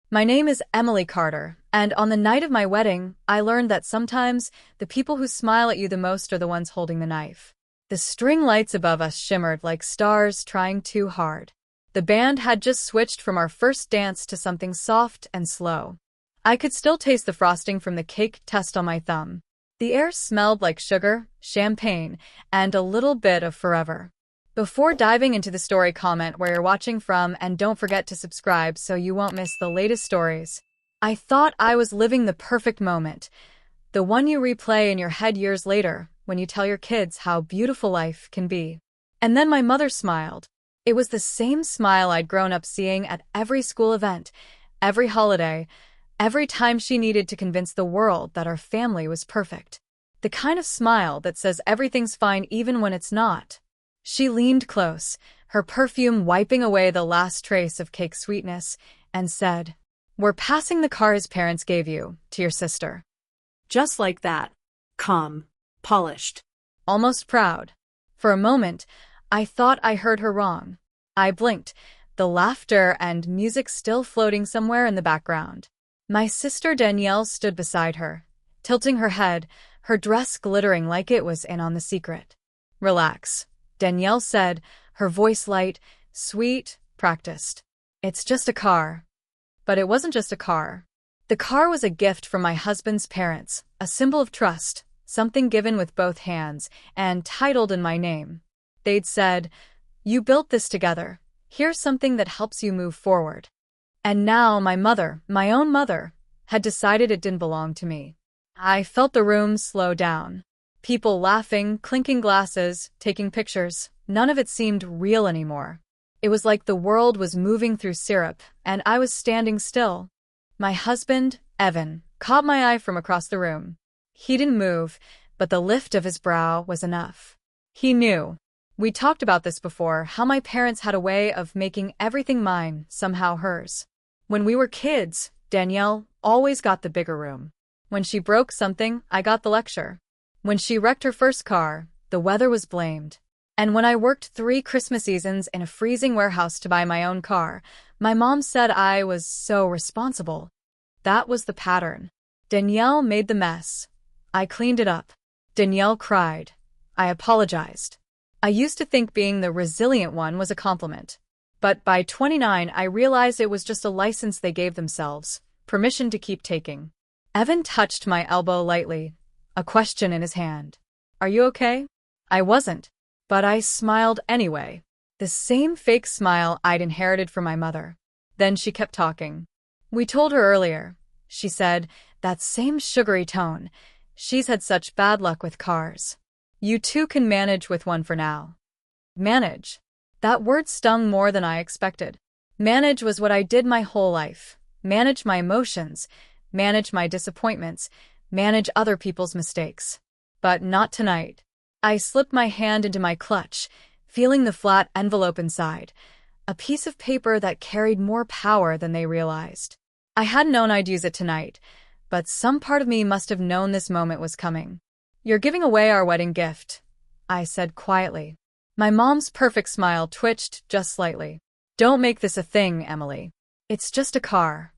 My name is Emily Carter, and on the night of my wedding, I learned that sometimes the people who smile at you the most are the ones holding the knife. The string lights above us shimmered like stars trying too hard. The band had just switched from our first dance to something soft and slow. I could still taste the frosting from the cake test on my thumb. The air smelled like sugar, champagne, and a little bit of forever. Before diving into the story, comment where you're watching from and don't forget to subscribe so you won't miss the latest stories. I thought I was living the perfect moment, the one you replay in your head years later when you tell your kids how beautiful life can be. And then my mother smiled. It was the same smile I'd grown up seeing at every school event, every holiday, every time she needed to convince the world that our family was perfect. The kind of smile that says everything's fine even when it's not. She leaned close, her perfume wiping away the last trace of cake sweetness, and said, "We're passing the car his parents gave you, to your sister." Just like that. Calm. Polished. Almost proud. For a moment, I thought I heard her wrong. I blinked, the laughter and music still floating somewhere in the background. My sister Danielle stood beside her, tilting her head, her dress glittering like it was in on the secret. "Relax," Danielle said, her voice light, sweet, practiced. "It's just a car." But it wasn't just a car. The car was a gift from my husband's parents, a symbol of trust, something given with both hands, and titled in my name. They'd said, "You built this together. Here's something that helps you move forward." And now my mother, my own mother, had decided it didn't belong to me. I felt the room slow down. People laughing, clinking glasses, taking pictures. None of it seemed real anymore. It was like the world was moving through syrup, and I was standing still. My husband, Evan, caught my eye from across the room. He didn't move, but the lift of his brow was enough. He knew. We talked about this before, how my parents had a way of making everything mine, somehow hers. When we were kids, Danielle always got the bigger room. When she broke something, I got the lecture. When she wrecked her first car, the weather was blamed. And when I worked 3 Christmas seasons in a freezing warehouse to buy my own car, my mom said I was so responsible. That was the pattern. Danielle made the mess. I cleaned it up. Danielle cried. I apologized. I used to think being the resilient one was a compliment. But by 29, I realized it was just a license they gave themselves, permission to keep taking. Evan touched my elbow lightly, a question in his hand. "Are you okay?" I wasn't, but I smiled anyway. The same fake smile I'd inherited from my mother. Then she kept talking. "We told her earlier," she said, that same sugary tone. "She's had such bad luck with cars. You two can manage with one for now." Manage. That word stung more than I expected. Manage was what I did my whole life. Manage my emotions, manage my disappointments, manage other people's mistakes. But not tonight. I slipped my hand into my clutch, feeling the flat envelope inside, a piece of paper that carried more power than they realized. I hadn't known I'd use it tonight, but some part of me must have known this moment was coming. "You're giving away our wedding gift," I said quietly. My mom's perfect smile twitched just slightly. "Don't make this a thing, Emily. It's just a car."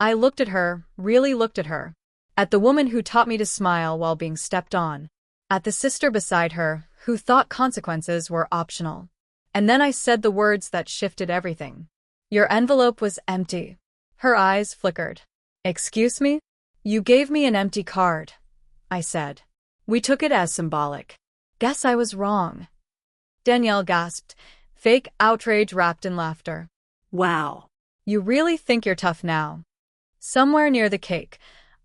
I looked at her, really looked at her. At the woman who taught me to smile while being stepped on. At the sister beside her, who thought consequences were optional. And then I said the words that shifted everything. "Your envelope was empty." Her eyes flickered. "Excuse me? You gave me an empty card," I said. "We took it as symbolic." "Guess I was wrong." Danielle gasped, fake outrage wrapped in laughter. Wow. "You really think you're tough now?" Somewhere near the cake,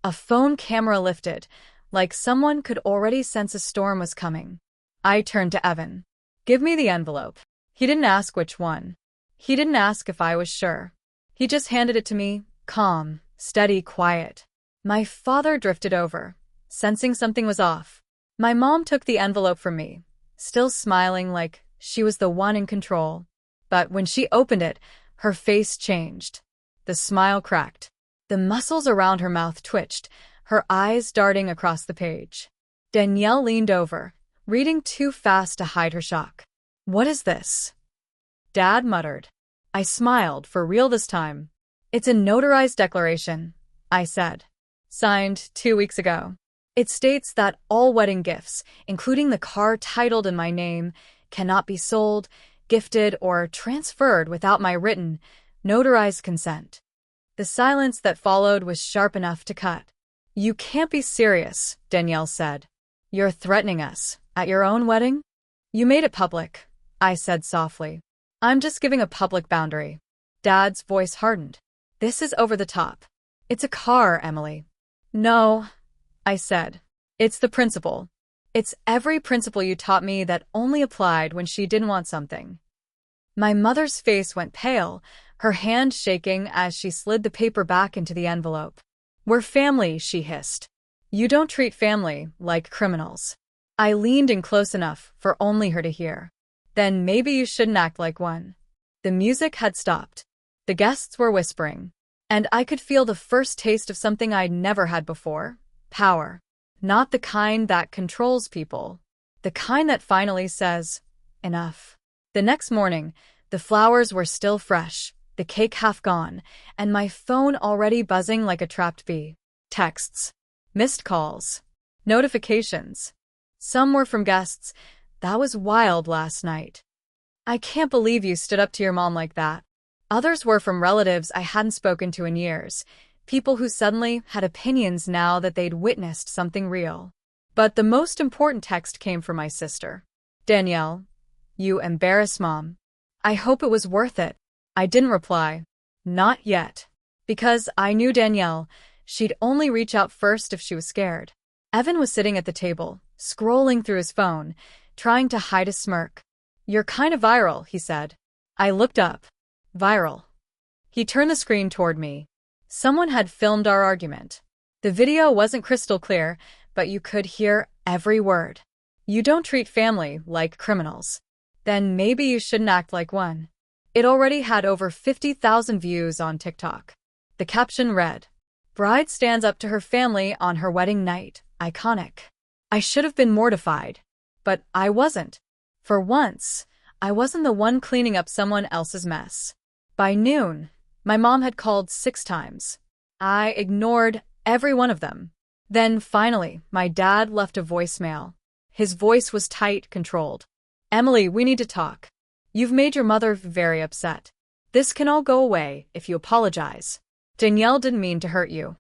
a phone camera lifted, like someone could already sense a storm was coming. I turned to Evan. "Give me the envelope." He didn't ask which one. He didn't ask if I was sure. He just handed it to me, calm, steady, quiet. My father drifted over, sensing something was off. My mom took the envelope from me, still smiling like she was the one in control. But when she opened it, her face changed. The smile cracked. The muscles around her mouth twitched, her eyes darting across the page. Danielle leaned over, reading too fast to hide her shock. "What is this?" Dad muttered. I smiled, for real this time. It's a notarized declaration, I said. Signed 2 weeks ago. It states that all wedding gifts, including the car titled in my name, cannot be sold, gifted, or transferred without my written, notarized consent. The silence that followed was sharp enough to cut. You can't be serious, Danielle said. You're threatening us. At your own wedding? You made it public, I said softly. I'm just giving a public boundary. Dad's voice hardened. This is over the top. It's a car, Emily. No, I said. It's the principle. It's every principle you taught me that only applied when she didn't want something. My mother's face went pale, her hand shaking as she slid the paper back into the envelope. We're family, she hissed. You don't treat family like criminals. I leaned in close enough for only her to hear. Then maybe you shouldn't act like one. The music had stopped. The guests were whispering. And I could feel the first taste of something I'd never had before. Power. Not the kind that controls people. The kind that finally says, enough. The next morning, the flowers were still fresh, the cake half gone, and my phone already buzzing like a trapped bee. Texts. Missed calls. Notifications. Some were from guests. That was wild last night. I can't believe you stood up to your mom like that. Others were from relatives I hadn't spoken to in years, people who suddenly had opinions now that they'd witnessed something real. But the most important text came from my sister. Danielle, you embarrassed Mom. I hope it was worth it. I didn't reply. Not yet. Because I knew Danielle, she'd only reach out first if she was scared. Evan was sitting at the table, scrolling through his phone, trying to hide a smirk. You're kind of viral, he said. I looked up. Viral. He turned the screen toward me. Someone had filmed our argument. The video wasn't crystal clear, but you could hear every word. You don't treat family like criminals. Then maybe you shouldn't act like one. It already had over 50,000 views on TikTok. The caption read, Bride stands up to her family on her wedding night. Iconic. I should have been mortified. But I wasn't. For once, I wasn't the one cleaning up someone else's mess. By noon, my mom had called 6 times. I ignored every one of them. Then finally, my dad left a voicemail. His voice was tight, controlled. Emily, we need to talk. You've made your mother very upset. This can all go away if you apologize. Danielle didn't mean to hurt you.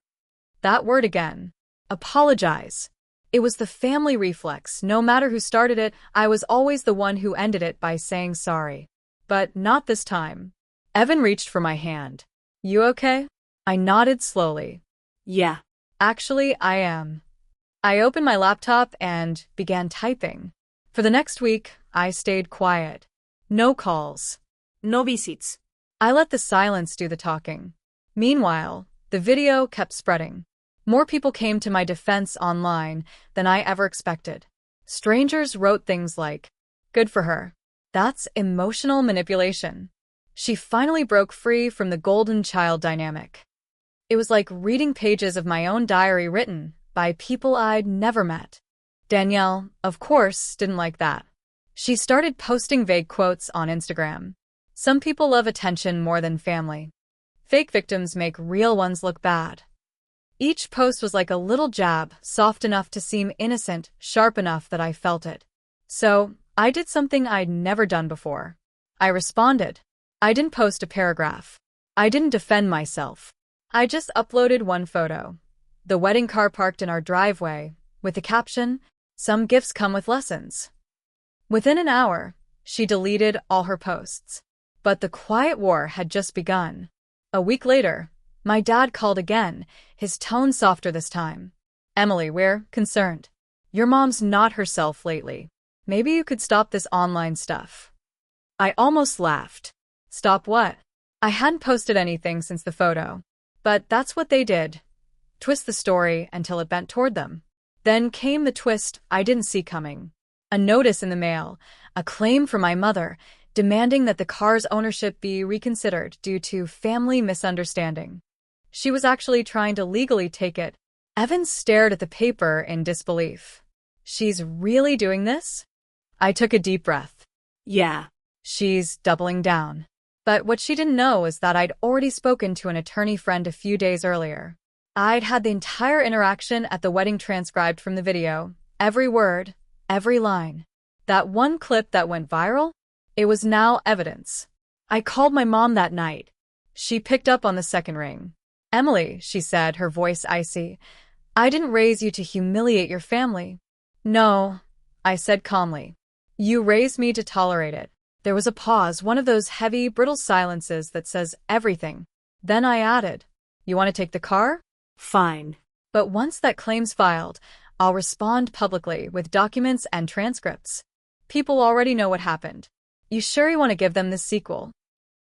That word again. Apologize. It was the family reflex. No matter who started it, I was always the one who ended it by saying sorry. But not this time. Evan reached for my hand. You okay? I nodded slowly. Yeah. Actually, I am. I opened my laptop and began typing. For the next week, I stayed quiet. No calls. No visits. I let the silence do the talking. Meanwhile, the video kept spreading. More people came to my defense online than I ever expected. Strangers wrote things like, good for her. That's emotional manipulation. She finally broke free from the golden child dynamic. It was like reading pages of my own diary written by people I'd never met. Danielle, of course, didn't like that. She started posting vague quotes on Instagram. Some people love attention more than family. Fake victims make real ones look bad. Each post was like a little jab, soft enough to seem innocent, sharp enough that I felt it. So, I did something I'd never done before. I responded. I didn't post a paragraph. I didn't defend myself. I just uploaded one photo. The wedding car parked in our driveway, with the caption, Some gifts come with lessons. Within an hour, she deleted all her posts. But the quiet war had just begun. A week later, my dad called again, his tone softer this time. Emily, we're concerned. Your mom's not herself lately. Maybe you could stop this online stuff. I almost laughed. Stop what? I hadn't posted anything since the photo. But that's what they did. Twist the story until it bent toward them. Then came the twist I didn't see coming. A notice in the mail, a claim from my mother, demanding that the car's ownership be reconsidered due to family misunderstanding. She was actually trying to legally take it. Evan stared at the paper in disbelief. She's really doing this? I took a deep breath. Yeah. She's doubling down. But what she didn't know is that I'd already spoken to an attorney friend a few days earlier. I'd had the entire interaction at the wedding transcribed from the video, every word, every line. That one clip that went viral? It was now evidence. I called my mom that night. She picked up on the second ring. "Emily," she said, her voice icy, "I didn't raise you to humiliate your family." "No," I said calmly. "You raised me to tolerate it." There was a pause, one of those heavy, brittle silences that says everything. Then I added, "You want to take the car?" Fine. "But once that claim's filed, I'll respond publicly with documents and transcripts. People already know what happened. You sure you want to give them the sequel?"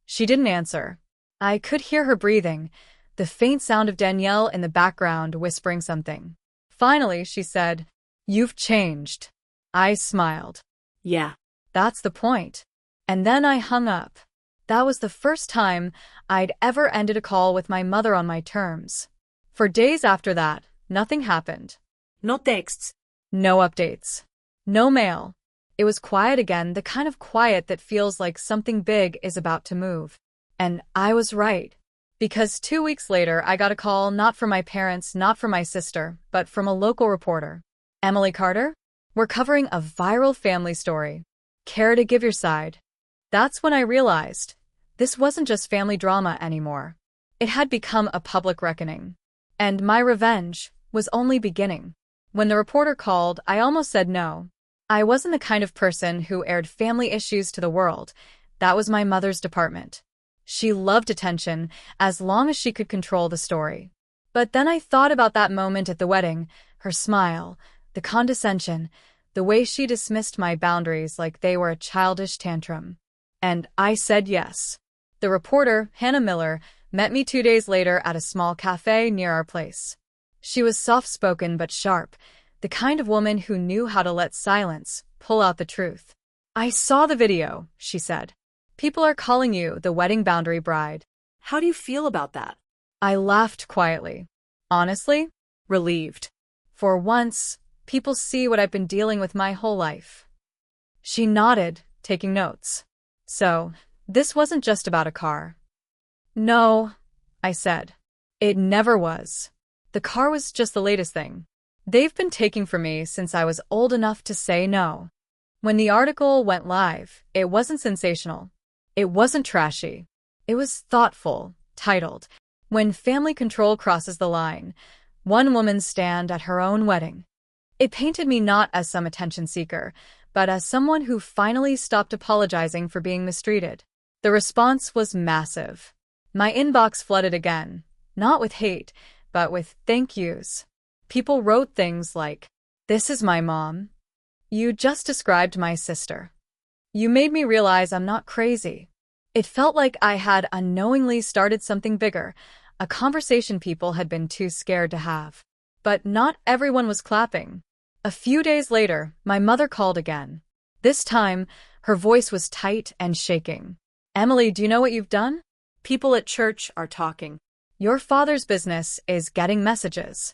She didn't answer. I could hear her breathing, the faint sound of Danielle in the background whispering something. Finally, she said, "You've changed." I smiled. Yeah. That's the point. And then I hung up. That was the first time I'd ever ended a call with my mother on my terms. For days after that, nothing happened. No texts. No updates. No mail. It was quiet again, the kind of quiet that feels like something big is about to move. And I was right. Because 2 weeks later, I got a call not from my parents, not from my sister, but from a local reporter. "Emily Carter? We're covering a viral family story. Care to give your side?" That's when I realized this wasn't just family drama anymore. It had become a public reckoning. And my revenge was only beginning. When the reporter called, I almost said no. I wasn't the kind of person who aired family issues to the world. That was my mother's department. She loved attention as long as she could control the story. But then I thought about that moment at the wedding, her smile, the condescension, the way she dismissed my boundaries like they were a childish tantrum. And I said yes. The reporter, Hannah Miller, met me 2 days later at a small cafe near our place. She was soft-spoken but sharp, the kind of woman who knew how to let silence pull out the truth. "I saw the video," she said. "People are calling you the wedding boundary bride." How do you feel about that? I laughed quietly. Honestly, relieved. For once, people see what I've been dealing with my whole life. She nodded, taking notes. "So, this wasn't just about a car." "No," I said. "It never was. The car was just the latest thing. They've been taking from me since I was old enough to say no." When the article went live, it wasn't sensational. It wasn't trashy. It was thoughtful, titled, "When Family Control Crosses the Line, One Woman's Stand at Her Own Wedding." It painted me not as some attention seeker, but as someone who finally stopped apologizing for being mistreated. The response was massive. My inbox flooded again, not with hate, but with thank yous. People wrote things like, "This is my mom. You just described my sister. You made me realize I'm not crazy." It felt like I had unknowingly started something bigger, a conversation people had been too scared to have. But not everyone was clapping. A few days later, my mother called again. This time, her voice was tight and shaking. "Emily, do you know what you've done? People at church are talking." Your father's business is getting messages."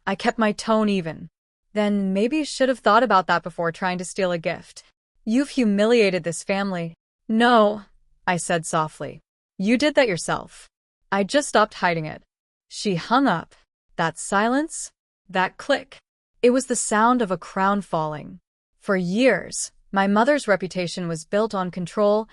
I kept my tone even. "Then maybe you should have thought about that before trying to steal a gift. You've humiliated this family." "No," I said softly. "You did that yourself." I just stopped hiding it. She hung up. That silence, that click. It was the sound of a crown falling. For years, my mother's reputation was built on control,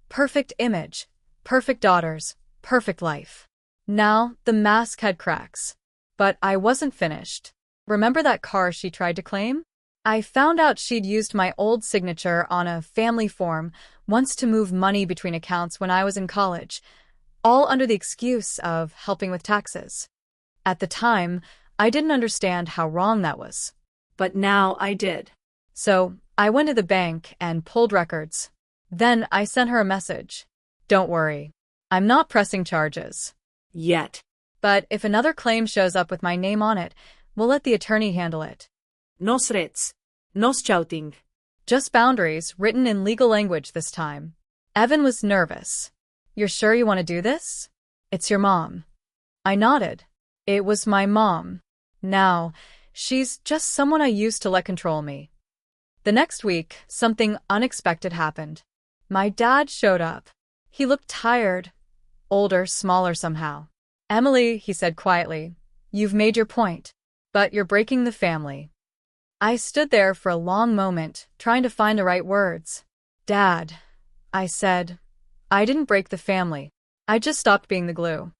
perfect image, perfect daughters, perfect life. Now, the mask had cracks. But I wasn't finished. Remember that car she tried to claim? I found out she'd used my old signature on a family form once to move money between accounts when I was in college, all under the excuse of helping with taxes. At the time, I didn't understand how wrong that was. But now I did. So, I went to the bank and pulled records. Then I sent her a message. "Don't worry. I'm not pressing charges. Yet. But if another claim shows up with my name on it, we'll let the attorney handle it." No threats. No shouting. Just boundaries, written in legal language this time. Evan was nervous. "You're sure you want to do this? It's your mom." I nodded. It was my mom. Now, she's just someone I used to let control me. The next week, something unexpected happened. My dad showed up. He looked tired, older, smaller somehow. Emily, he said quietly, you've made your point, but you're breaking the family. I stood there for a long moment, trying to find the right words. Dad, I said, I didn't break the family. I just stopped being the glue.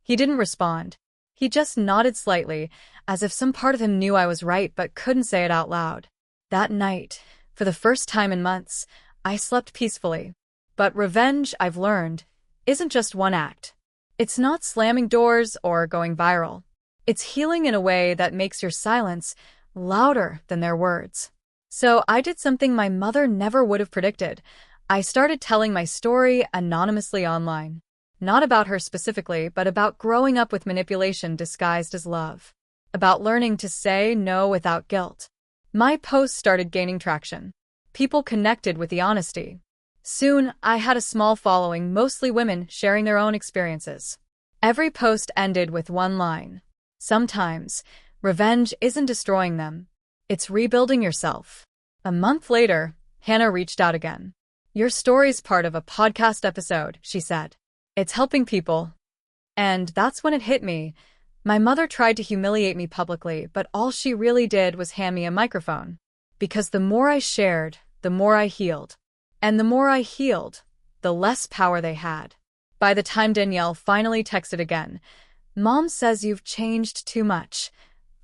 He didn't respond. He just nodded slightly, as if some part of him knew I was right but couldn't say it out loud. That night, for the first time in months, I slept peacefully. But revenge, I've learned, isn't just one act. It's not slamming doors or going viral. It's healing in a way that makes your silence louder than their words. So I did something my mother never would have predicted. I started telling my story anonymously online. Not about her specifically, but about growing up with manipulation disguised as love. About learning to say no without guilt. My posts started gaining traction. People connected with the honesty. Soon, I had a small following, mostly women sharing their own experiences. Every post ended with one line. Sometimes, revenge isn't destroying them. It's rebuilding yourself. A month later, Hannah reached out again. Your story's part of a podcast episode, she said. It's helping people. And that's when it hit me. My mother tried to humiliate me publicly, but all she really did was hand me a microphone. Because the more I shared, the more I healed. And the more I healed, the less power they had. By the time Danielle finally texted again, Mom says you've changed too much.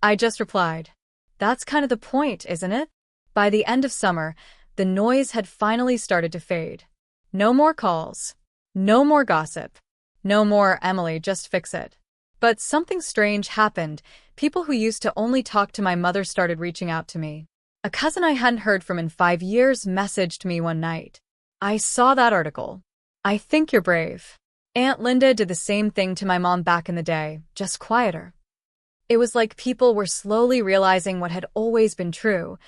I just replied, that's kind of the point, isn't it? By the end of summer, the noise had finally started to fade. No more calls. No more gossip. No more, Emily, just fix it. But something strange happened. People who used to only talk to my mother started reaching out to me. A cousin I hadn't heard from in 5 years messaged me one night. I saw that article. I think you're brave. Aunt Linda did the same thing to my mom back in the day, just quieter. It was like people were slowly realizing what had always been true.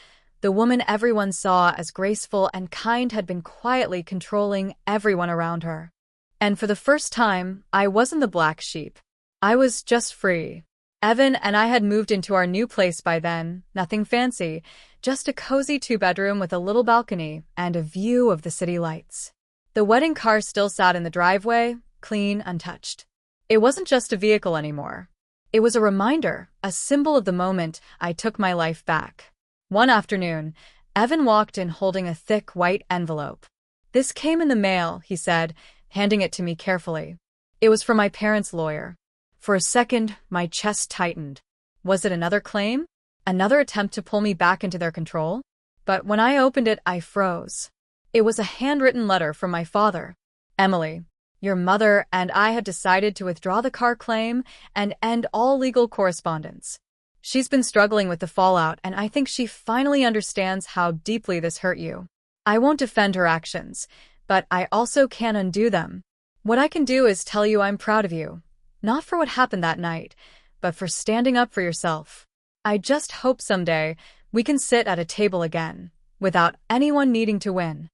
The woman everyone saw as graceful and kind had been quietly controlling everyone around her. And for the first time, I wasn't the black sheep. I was just free. Evan and I had moved into our new place by then, nothing fancy, just a cozy 2-bedroom with a little balcony and a view of the city lights. The wedding car still sat in the driveway, clean, untouched. It wasn't just a vehicle anymore. It was a reminder, a symbol of the moment I took my life back. One afternoon, Evan walked in holding a thick white envelope. This came in the mail, he said, handing it to me carefully. It was from my parents' lawyer. For a second, my chest tightened. Was it another claim? Another attempt to pull me back into their control? But when I opened it, I froze. It was a handwritten letter from my father. Emily, your mother and I had decided to withdraw the car claim and end all legal correspondence. She's been struggling with the fallout, and I think she finally understands how deeply this hurt you. I won't defend her actions, but I also can't undo them. What I can do is tell you I'm proud of you. Not for what happened that night, but for standing up for yourself. I just hope someday we can sit at a table again, without anyone needing to win.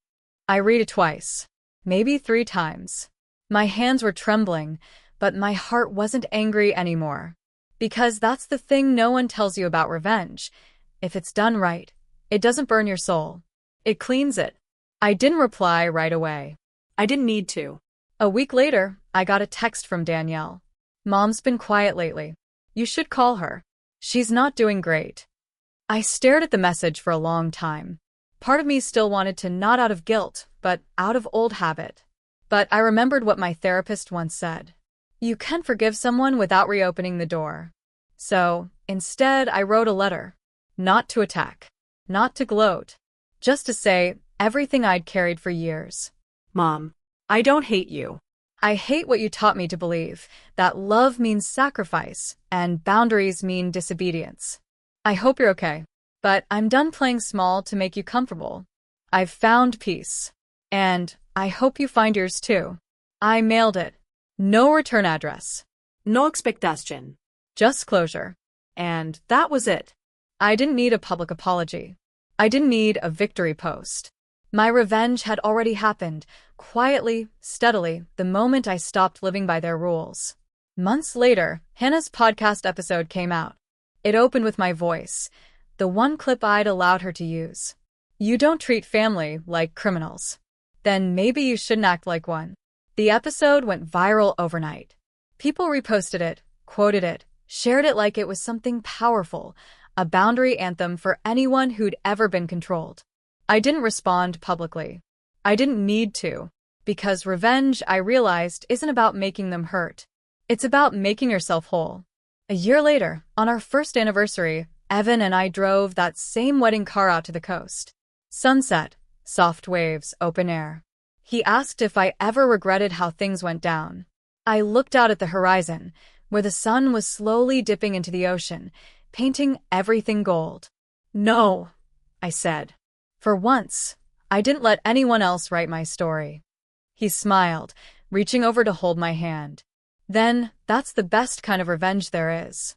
I read it twice, maybe 3 times. My hands were trembling, but my heart wasn't angry anymore. Because that's the thing no one tells you about revenge. If it's done right, it doesn't burn your soul. It cleans it. I didn't reply right away. I didn't need to. A week later, I got a text from Danielle. Mom's been quiet lately. You should call her. She's not doing great. I stared at the message for a long time. Part of me still wanted to, not out of guilt, but out of old habit. But I remembered what my therapist once said. You can forgive someone without reopening the door. So, instead, I wrote a letter. Not to attack. Not to gloat. Just to say everything I'd carried for years. Mom, I don't hate you. I hate what you taught me to believe, that love means sacrifice, and boundaries mean disobedience. I hope you're okay. But I'm done playing small to make you comfortable. I've found peace. And I hope you find yours too. I mailed it. No return address. No expectation. Just closure. And that was it. I didn't need a public apology. I didn't need a victory post. My revenge had already happened, quietly, steadily, the moment I stopped living by their rules. Months later, Hannah's podcast episode came out. It opened with my voice, the one clip I'd allowed her to use. You don't treat family like criminals. Then maybe you shouldn't act like one. The episode went viral overnight. People reposted it, quoted it, shared it like it was something powerful, a boundary anthem for anyone who'd ever been controlled. I didn't respond publicly. I didn't need to, because revenge, I realized, isn't about making them hurt. It's about making yourself whole. A year later, on our first anniversary, Evan and I drove that same wedding car out to the coast. Sunset, soft waves, open air. He asked if I ever regretted how things went down. I looked out at the horizon, where the sun was slowly dipping into the ocean, painting everything gold. No, I said. For once, I didn't let anyone else write my story. He smiled, reaching over to hold my hand. Then, that's the best kind of revenge there is.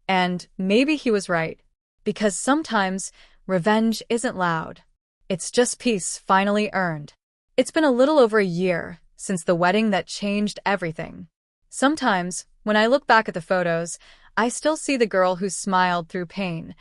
And maybe he was right, because sometimes revenge isn't loud. It's just peace finally earned. It's been a little over a year since the wedding that changed everything. Sometimes, when I look back at the photos, I still see the girl who smiled through pain,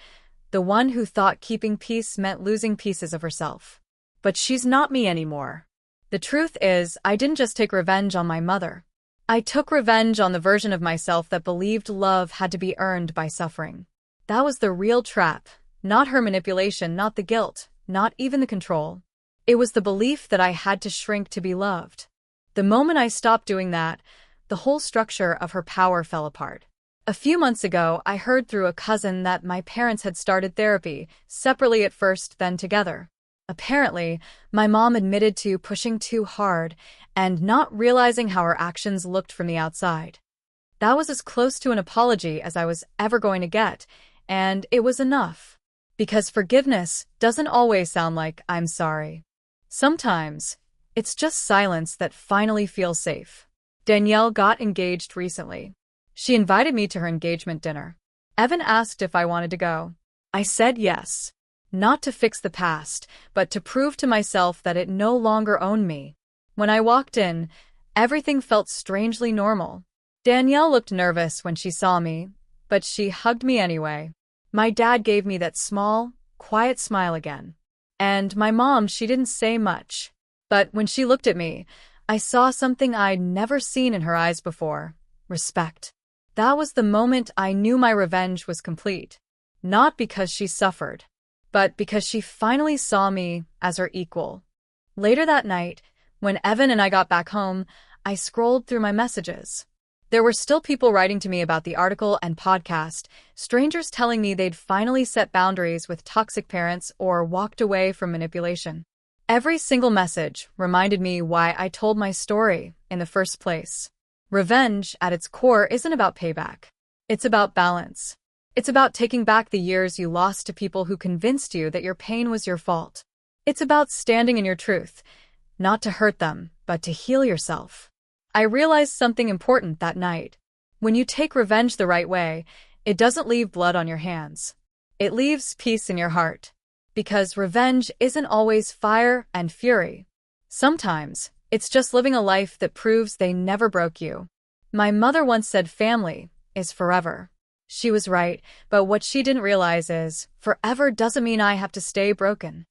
the one who thought keeping peace meant losing pieces of herself. But she's not me anymore. The truth is, I didn't just take revenge on my mother. I took revenge on the version of myself that believed love had to be earned by suffering. That was the real trap, not her manipulation, not the guilt, not even the control. It was the belief that I had to shrink to be loved. The moment I stopped doing that, the whole structure of her power fell apart. A few months ago, I heard through a cousin that my parents had started therapy, separately at first, then together. Apparently, my mom admitted to pushing too hard and not realizing how her actions looked from the outside. That was as close to an apology as I was ever going to get, and it was enough. Because forgiveness doesn't always sound like "I'm sorry." Sometimes, it's just silence that finally feels safe. Danielle got engaged recently. She invited me to her engagement dinner. Evan asked if I wanted to go. I said yes. Not to fix the past, but to prove to myself that it no longer owned me. When I walked in, everything felt strangely normal. Danielle looked nervous when she saw me, but she hugged me anyway. My dad gave me that small, quiet smile again. And my mom, she didn't say much. But when she looked at me, I saw something I'd never seen in her eyes before: respect. That was the moment I knew my revenge was complete. Not because she suffered, but because she finally saw me as her equal. Later that night, when Evan and I got back home, I scrolled through my messages. There were still people writing to me about the article and podcast, strangers telling me they'd finally set boundaries with toxic parents or walked away from manipulation. Every single message reminded me why I told my story in the first place. Revenge, at its core, isn't about payback. It's about balance. It's about taking back the years you lost to people who convinced you that your pain was your fault. It's about standing in your truth, not to hurt them, but to heal yourself. I realized something important that night. When you take revenge the right way, it doesn't leave blood on your hands. It leaves peace in your heart. Because revenge isn't always fire and fury. Sometimes, it's just living a life that proves they never broke you. My mother once said family is forever. She was right, but what she didn't realize is, forever doesn't mean I have to stay broken.